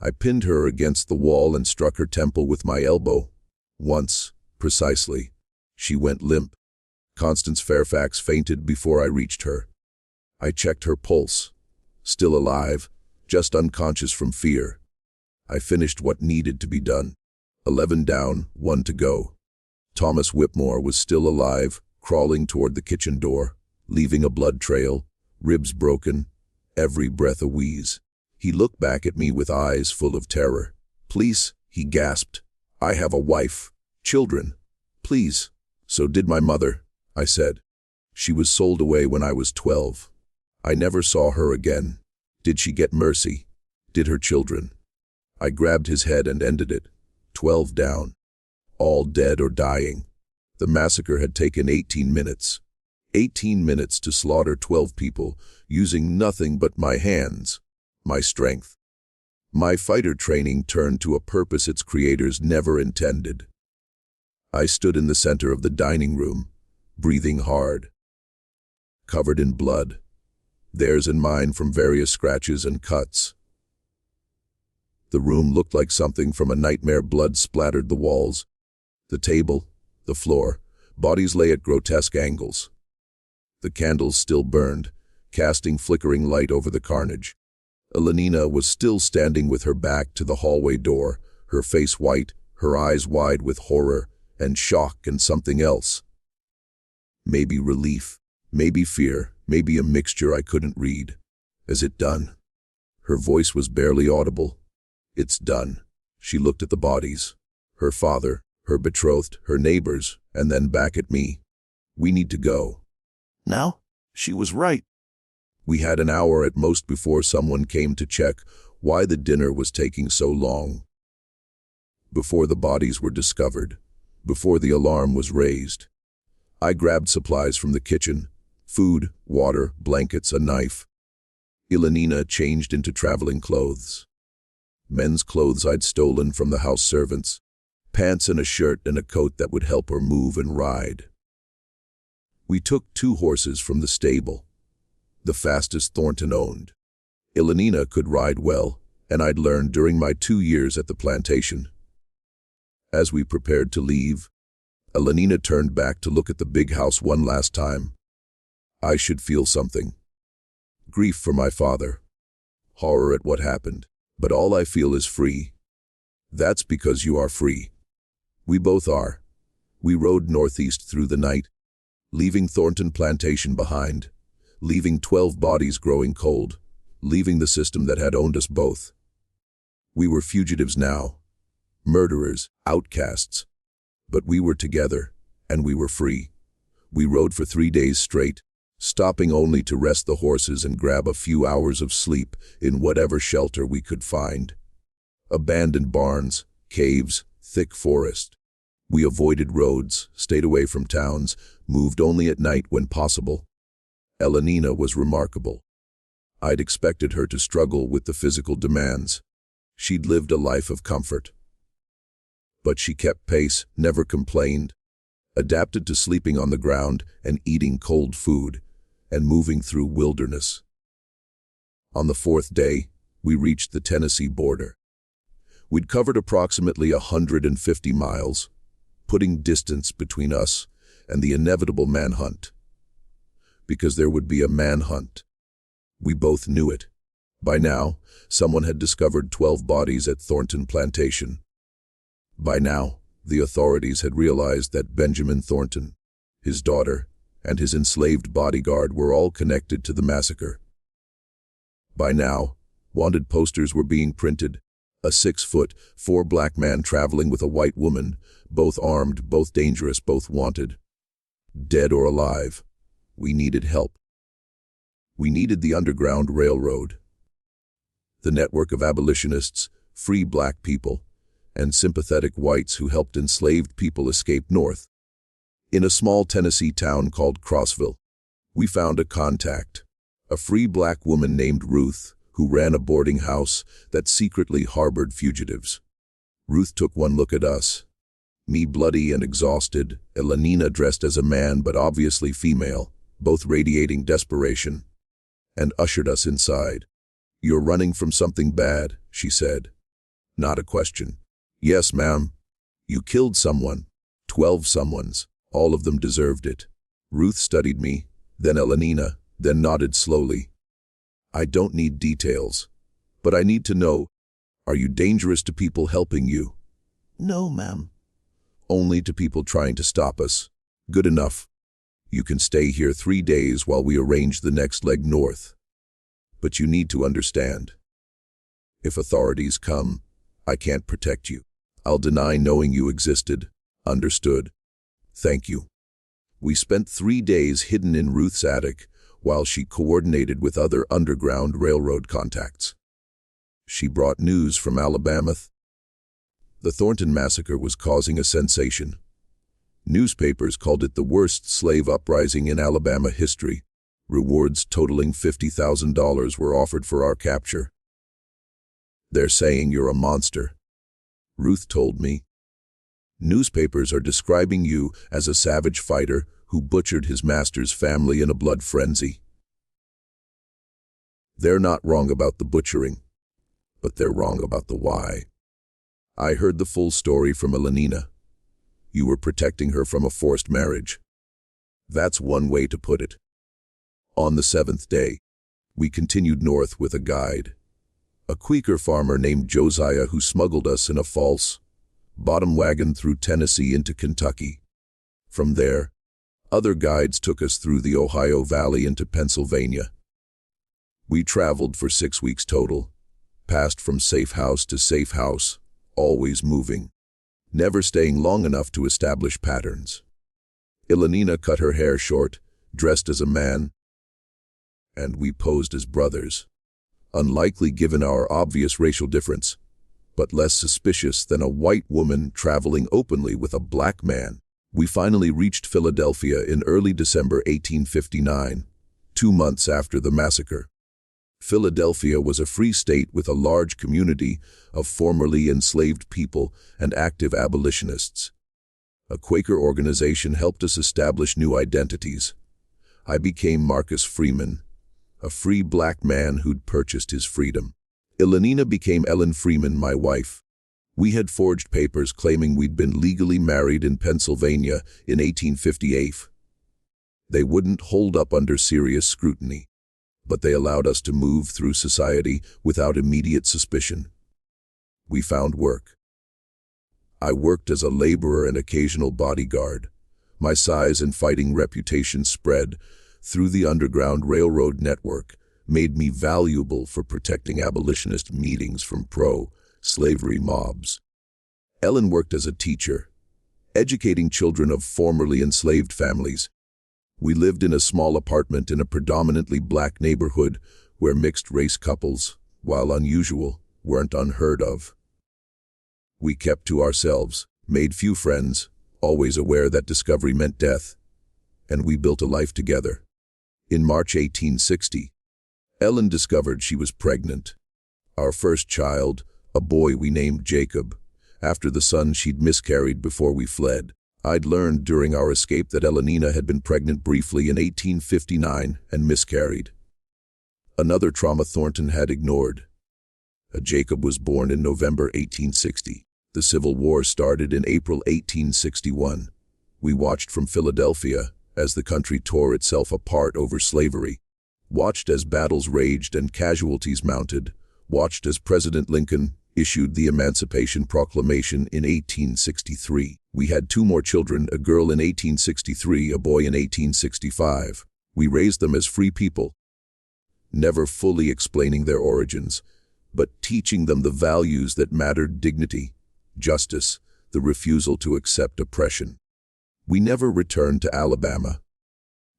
I pinned her against the wall and struck her temple with my elbow. Once, precisely. She went limp. Constance Fairfax fainted before I reached her. I checked her pulse. Still alive, just unconscious from fear. I finished what needed to be done. 11 down, 1 to go. Thomas Whitmore was still alive, crawling toward the kitchen door, leaving a blood trail, ribs broken, every breath a wheeze. He looked back at me with eyes full of terror. "Please," he gasped. "I have a wife, children. Please." "So did my mother," I said. "She was sold away when I was 12. I never saw her again. Did she get mercy? Did her children?" I grabbed his head and ended it. 12 down. All dead or dying. The massacre had taken 18 minutes. 18 minutes to slaughter 12 people, using nothing but my hands, my strength. My fighter training turned to a purpose its creators never intended. I stood in the center of the dining room, breathing hard. Covered in blood. Theirs and mine from various scratches and cuts. The room looked like something from a nightmare. Blood splattered the walls, the table, the floor. Bodies lay at grotesque angles. The candles still burned, casting flickering light over the carnage. Elenina was still standing with her back to the hallway door, her face white, her eyes wide with horror and shock and something else. Maybe relief, maybe fear, maybe a mixture I couldn't read. "Is it done?" Her voice was barely audible. "It's done." She looked at the bodies. Her father, her betrothed, her neighbors, and then back at me. "We need to go." Now? She was right. We had an hour at most before someone came to check why the dinner was taking so long. Before the bodies were discovered, before the alarm was raised. I grabbed supplies from the kitchen, food, water, blankets, a knife. Elenina changed into traveling clothes. Men's clothes I'd stolen from the house servants, pants and a shirt and a coat that would help her move and ride. We took 2 horses from the stable, the fastest Thornton owned. Elenina could ride well, and I'd learned during my 2 years at the plantation. As we prepared to leave, Elenina turned back to look at the big house one last time. I should feel something. Grief for my father. Horror at what happened. But all I feel is free. That's because you are free. We both are. We rode northeast through the night, leaving Thornton Plantation behind, leaving 12 bodies growing cold, leaving the system that had owned us both. We were fugitives now, murderers, outcasts. But we were together, and we were free. We rode for 3 days straight, stopping only to rest the horses and grab a few hours of sleep in whatever shelter we could find. Abandoned barns, caves, thick forest. We avoided roads, stayed away from towns, moved only at night when possible. Elenina was remarkable. I'd expected her to struggle with the physical demands. She'd lived a life of comfort. But she kept pace, never complained, adapted to sleeping on the ground and eating cold food, and moving through wilderness. On the 4th day, we reached the Tennessee border. We'd covered approximately 150 miles, putting distance between us and the inevitable manhunt. Because there would be a manhunt. We both knew it. By now, someone had discovered 12 bodies at Thornton Plantation. By now, the authorities had realized that Benjamin Thornton, his daughter, and his enslaved bodyguard were all connected to the massacre. By now, wanted posters were being printed. A 6-foot, 4 black man traveling with a white woman, both armed, both dangerous, both wanted. Dead or alive, we needed help. We needed the Underground Railroad. The network of abolitionists, free black people, and sympathetic whites who helped enslaved people escape north. In a small Tennessee town called Crossville, we found a contact, a free black woman named Ruth, who ran a boarding house that secretly harbored fugitives. Ruth took one look at us, me bloody and exhausted, Elenina dressed as a man but obviously female, both radiating desperation, and ushered us inside. "You're running from something bad," she said. Not a question. Yes, ma'am. You killed someone. 12 someones. All of them deserved it. Ruth studied me, then Elenina, then nodded slowly. I don't need details, but I need to know, are you dangerous to people helping you? No, ma'am. Only to people trying to stop us. Good enough. You can stay here 3 days while we arrange the next leg north. But you need to understand. If authorities come, I can't protect you. I'll deny knowing you existed. Understood? Thank you. We spent 3 days hidden in Ruth's attic while she coordinated with other Underground Railroad contacts. She brought news from Alabama. The Thornton Massacre was causing a sensation. Newspapers called it the worst slave uprising in Alabama history. Rewards totaling $50,000 were offered for our capture. They're saying you're a monster. Ruth told me. Newspapers are describing you as a savage fighter who butchered his master's family in a blood frenzy. They're not wrong about the butchering, but they're wrong about the why. I heard the full story from Elenina. You were protecting her from a forced marriage. That's one way to put it. On the 7th day, we continued north with a guide, a Quaker farmer named Josiah who smuggled us in a false bottom wagon through Tennessee into Kentucky. From there, other guides took us through the Ohio Valley into Pennsylvania. We traveled for 6 weeks total, passed from safe house to safe house, always moving, never staying long enough to establish patterns. Elenina cut her hair short, dressed as a man, and we posed as brothers. Unlikely given our obvious racial difference, but less suspicious than a white woman traveling openly with a black man. We finally reached Philadelphia in early December 1859, 2 months after the massacre. Philadelphia was a free state with a large community of formerly enslaved people and active abolitionists. A Quaker organization helped us establish new identities. I became Marcus Freeman, a free black man who'd purchased his freedom. Elenina became Ellen Freeman, my wife. We had forged papers claiming we'd been legally married in Pennsylvania in 1858. They wouldn't hold up under serious scrutiny, but they allowed us to move through society without immediate suspicion. We found work. I worked as a laborer and occasional bodyguard. My size and fighting reputation spread through the Underground Railroad network, made me valuable for protecting abolitionist meetings from pro-slavery mobs. Ellen worked as a teacher, educating children of formerly enslaved families. We lived in a small apartment in a predominantly black neighborhood where mixed-race couples, while unusual, weren't unheard of. We kept to ourselves, made few friends, always aware that discovery meant death, and we built a life together. In March 1860, Ellen discovered she was pregnant. Our first child, a boy we named Jacob, after the son she'd miscarried before we fled. I'd learned during our escape that Elenina had been pregnant briefly in 1859 and miscarried. Another trauma Thornton had ignored. Jacob was born in November 1860. The Civil War started in April 1861. We watched from Philadelphia as the country tore itself apart over slavery, watched as battles raged and casualties mounted, watched as President Lincoln issued the Emancipation Proclamation in 1863. We had 2 more children, a girl in 1863, a boy in 1865. We raised them as free people, never fully explaining their origins, but teaching them the values that mattered: dignity, justice, the refusal to accept oppression. We never returned to Alabama,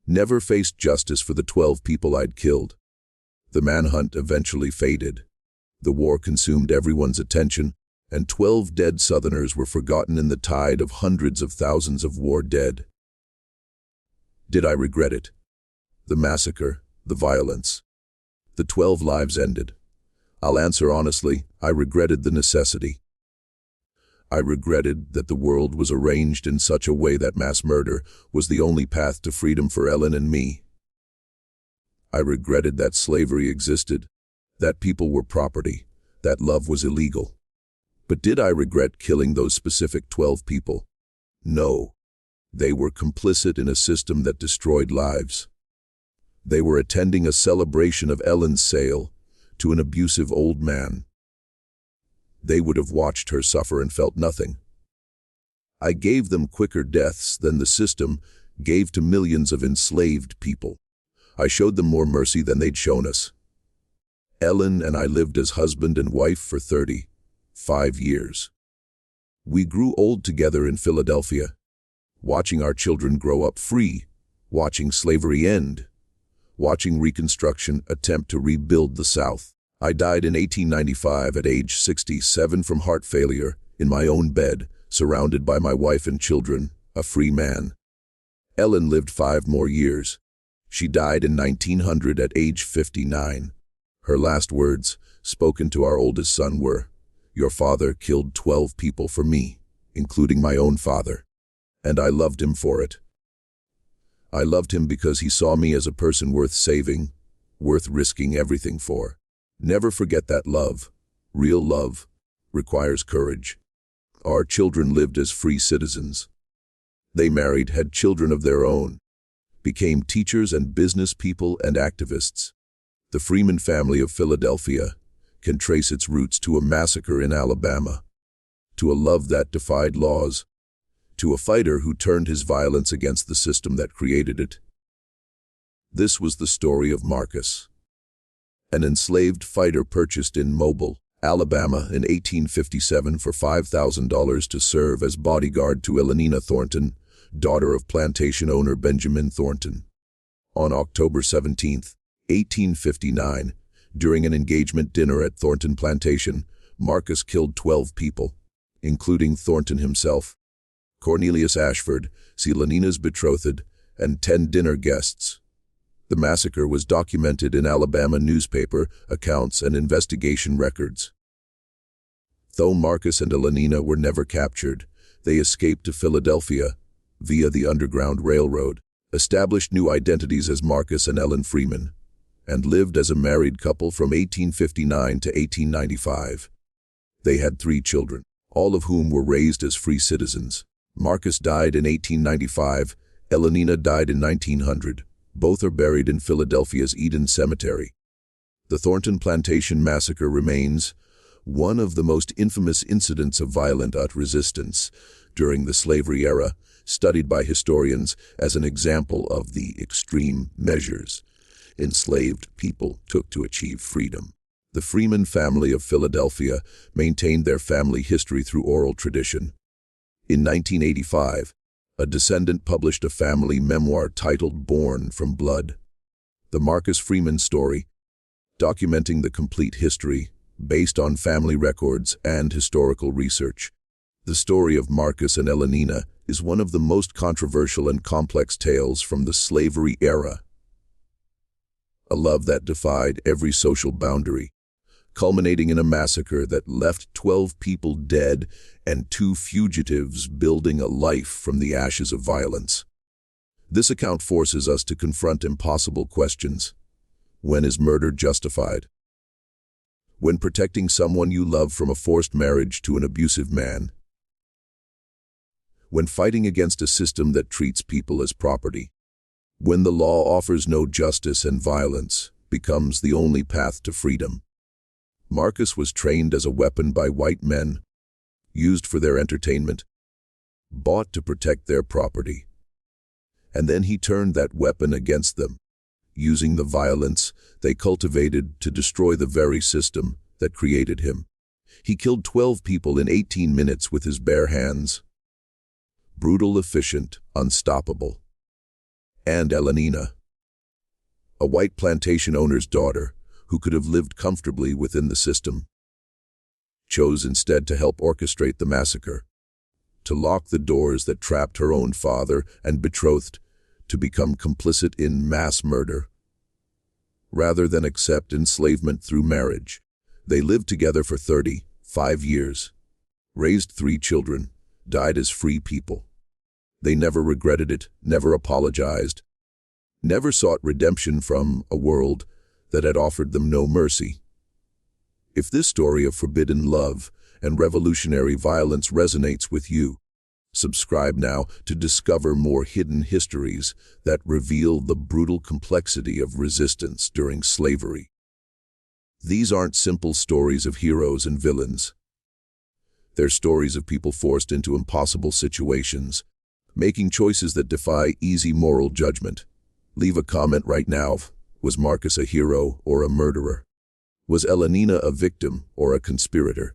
never faced justice for the 12 people I'd killed. The manhunt eventually faded. The war consumed everyone's attention, and 12 dead Southerners were forgotten in the tide of hundreds of thousands of war dead. Did I regret it? The massacre, the violence, the 12 lives ended. I'll answer honestly, I regretted the necessity. I regretted that the world was arranged in such a way that mass murder was the only path to freedom for Ellen and me. I regretted that slavery existed, that people were property, that love was illegal. But did I regret killing those specific 12 people? No. They were complicit in a system that destroyed lives. They were attending a celebration of Ellen's sale to an abusive old man. They would have watched her suffer and felt nothing. I gave them quicker deaths than the system gave to millions of enslaved people. I showed them more mercy than they'd shown us. Ellen and I lived as husband and wife for 35 years. We grew old together in Philadelphia, watching our children grow up free, watching slavery end, watching Reconstruction attempt to rebuild the South. I died in 1895 at age 67 from heart failure in my own bed, surrounded by my wife and children, a free man. Ellen lived 5 more years. She died in 1900 at age 59. Her last words, spoken to our oldest son, were, "Your father killed 12 people for me, including my own father, and I loved him for it. I loved him because he saw me as a person worth saving, worth risking everything for." Never forget that love, real love, requires courage. Our children lived as free citizens. They married, had children of their own, became teachers and business people and activists. The Freeman family of Philadelphia can trace its roots to a massacre in Alabama, to a love that defied laws, to a fighter who turned his violence against the system that created it. This was the story of Marcus, an enslaved fighter purchased in Mobile, Alabama in 1857 for $5,000 to serve as bodyguard to Elenina Thornton, daughter of plantation owner Benjamin Thornton. On October 17, 1859, during an engagement dinner at Thornton Plantation, Marcus killed 12 people, including Thornton himself, Cornelius Ashford, Elenina's betrothed, and 10 dinner guests. The massacre was documented in Alabama newspaper accounts and investigation records. Though Marcus and Elenina were never captured, they escaped to Philadelphia via the Underground Railroad, established new identities as Marcus and Ellen Freeman, and lived as a married couple from 1859 to 1895. They had 3 children, all of whom were raised as free citizens. Marcus died in 1895, Elenina died in 1900. Both are buried in Philadelphia's Eden Cemetery. The Thornton Plantation Massacre remains one of the most infamous incidents of violent resistance during the slavery era, studied by historians as an example of the extreme measures enslaved people took to achieve freedom. The Freeman family of Philadelphia maintained their family history through oral tradition. In 1985, a descendant published a family memoir titled Born from Blood, the Marcus Freeman story, documenting the complete history based on family records and historical research. The story of Marcus and Elenina is one of the most controversial and complex tales from the slavery era. A love that defied every social boundary, culminating in a massacre that left 12 people dead and 2 fugitives building a life from the ashes of violence. This account forces us to confront impossible questions. When is murder justified? When protecting someone you love from a forced marriage to an abusive man? When fighting against a system that treats people as property? When the law offers no justice and violence becomes the only path to freedom? Marcus was trained as a weapon by white men, used for their entertainment, bought to protect their property. And then he turned that weapon against them, using the violence they cultivated to destroy the very system that created him. He killed 12 people in 18 minutes with his bare hands. Brutal, efficient, unstoppable. And Elenina, a white plantation owner's daughter, who could have lived comfortably within the system, chose instead to help orchestrate the massacre, to lock the doors that trapped her own father and betrothed, to become complicit in mass murder. Rather than accept enslavement through marriage, they lived together for 35 years, raised 3 children, died as free people. They never regretted it, never apologized, never sought redemption from a world that had offered them no mercy. If this story of forbidden love and revolutionary violence resonates with you. Subscribe now to discover more hidden histories that reveal the brutal complexity of resistance during slavery. These aren't simple stories of heroes and villains. They're stories of people forced into impossible situations, making choices that defy easy moral judgment. Leave a comment right now. Was Marcus a hero or a murderer? Was Elenina a victim or a conspirator?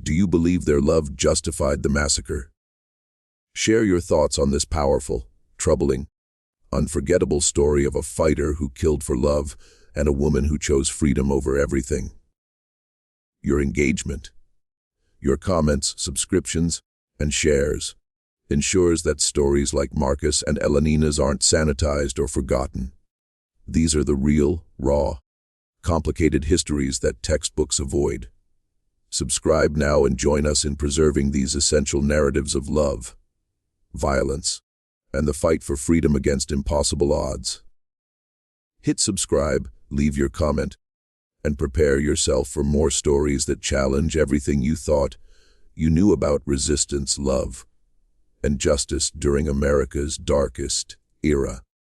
Do you believe their love justified the massacre? Share your thoughts on this powerful, troubling, unforgettable story of a fighter who killed for love and a woman who chose freedom over everything. Your engagement, your comments, subscriptions, and shares ensures that stories like Marcus and Elenina's aren't sanitized or forgotten. These are the real, raw, complicated histories that textbooks avoid. Subscribe now and join us in preserving these essential narratives of love, violence, and the fight for freedom against impossible odds. Hit subscribe, leave your comment, and prepare yourself for more stories that challenge everything you thought you knew about resistance, love, and justice during America's darkest era.